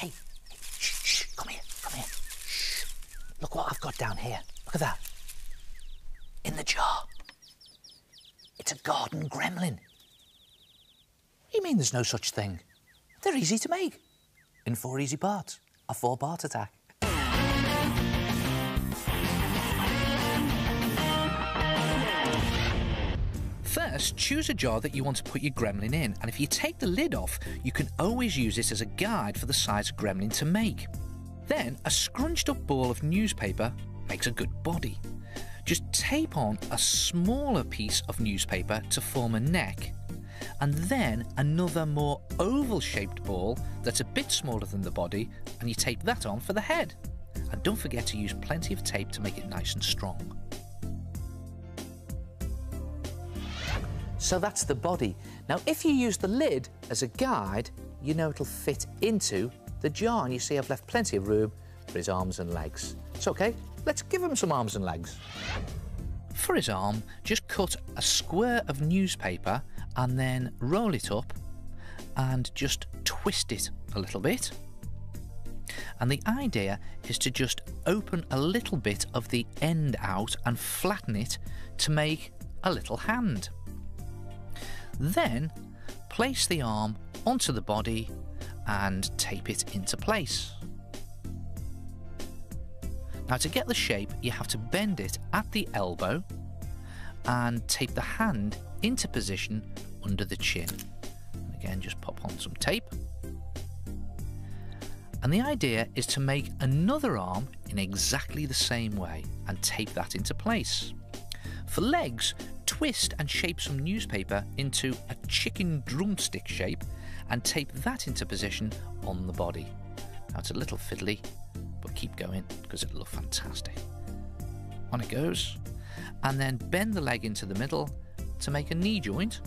Hey, shh, come here. Shh. Look what I've got down here. Look at that. In the jar. It's a garden gremlin. You mean there's no such thing? They're easy to make. In 4 easy parts. A 4-part attack. First, choose a jar that you want to put your gremlin in, and if you take the lid off, you can always use it as a guide for the size of gremlin to make. Then, a scrunched up ball of newspaper makes a good body. Just tape on a smaller piece of newspaper to form a neck, and then another more oval-shaped ball that's a bit smaller than the body, and you tape that on for the head. And don't forget to use plenty of tape to make it nice and strong. So that's the body. Now, if you use the lid as a guide, you know it'll fit into the jar, and you see I've left plenty of room for his arms and legs. It's okay, let's give him some arms and legs. For his arm, just cut a square of newspaper and then roll it up and just twist it a little bit. And the idea is to just open a little bit of the end out and flatten it to make a little hand. Then place the arm onto the body and tape it into place. Now, to get the shape, you have to bend it at the elbow and tape the hand into position under the chin. And again, just pop on some tape. And the idea is to make another arm in exactly the same way and tape that into place. For legs, twist and shape some newspaper into a chicken drumstick shape and tape that into position on the body. Now, it's a little fiddly, but keep going because it'll look fantastic. On it goes. And then bend the leg into the middle to make a knee joint,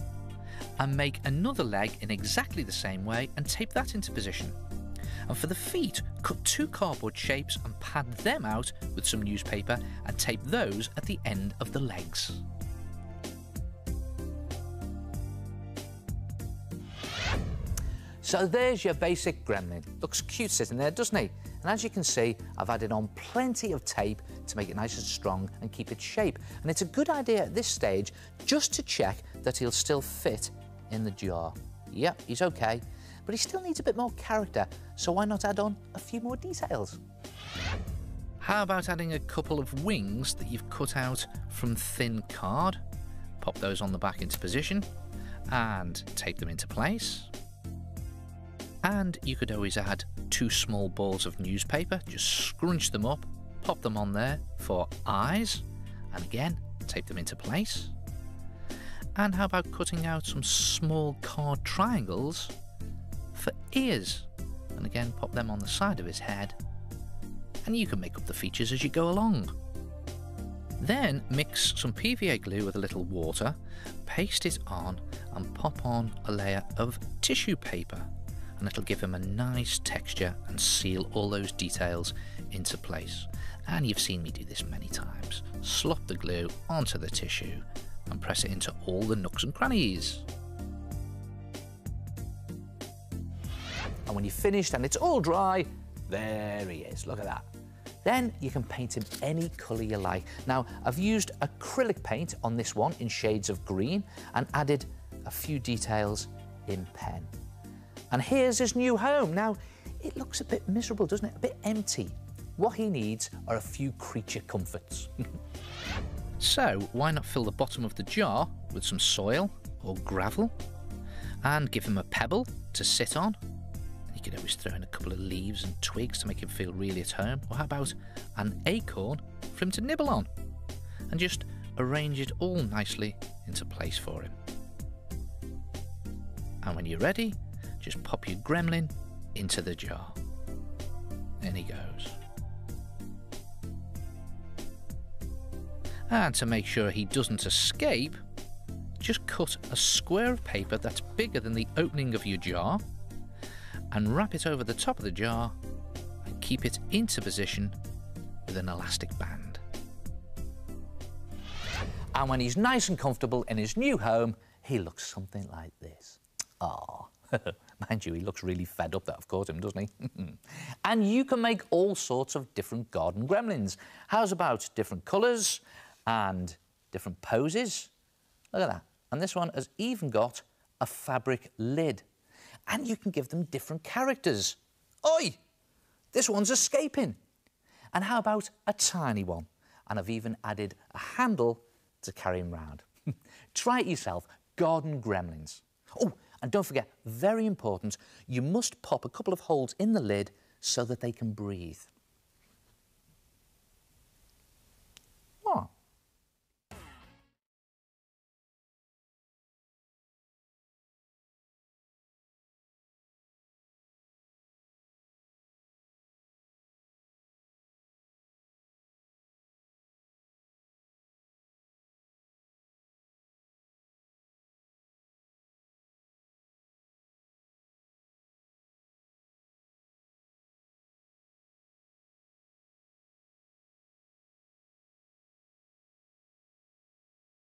and make another leg in exactly the same way and tape that into position. And for the feet, cut 2 cardboard shapes and pad them out with some newspaper and tape those at the end of the legs. So there's your basic gremlin. Looks cute sitting there, doesn't he? And as you can see, I've added on plenty of tape to make it nice and strong and keep its shape. And it's a good idea at this stage just to check that he'll still fit in the jar. Yep, he's okay, but he still needs a bit more character, so why not add on a few more details? How about adding a couple of wings that you've cut out from thin card? Pop those on the back into position and tape them into place. And you could always add 2 small balls of newspaper, just scrunch them up, pop them on there for eyes, and again, tape them into place. And how about cutting out some small card triangles for ears, and again, pop them on the side of his head, and you can make up the features as you go along. Then mix some PVA glue with a little water, paste it on, and pop on a layer of tissue paper. And it'll give him a nice texture and seal all those details into place. And you've seen me do this many times. Slop the glue onto the tissue and press it into all the nooks and crannies. And when you've finished and it's all dry, there he is, look at that. Then you can paint him any colour you like. Now, I've used acrylic paint on this one in shades of green and added a few details in pen. And here's his new home. Now, it looks a bit miserable, doesn't it? A bit empty. What he needs are a few creature comforts. So, why not fill the bottom of the jar with some soil or gravel and give him a pebble to sit on? You could always throw in a couple of leaves and twigs to make him feel really at home. Or how about an acorn for him to nibble on? And just arrange it all nicely into place for him. And when you're ready, just pop your gremlin into the jar. In he goes. And to make sure he doesn't escape, just cut a square of paper that's bigger than the opening of your jar and wrap it over the top of the jar and keep it into position with an elastic band. And when he's nice and comfortable in his new home, he looks something like this. Ah. Mind you, he looks really fed up that I've caught him, doesn't he? And you can make all sorts of different garden gremlins. How's about different colours and different poses? Look at that. And this one has even got a fabric lid. And you can give them different characters. Oi! This one's escaping. And how about a tiny one? And I've even added a handle to carry him round. Try it yourself, garden gremlins. Oh, and don't forget, very important, you must pop a couple of holes in the lid so that they can breathe.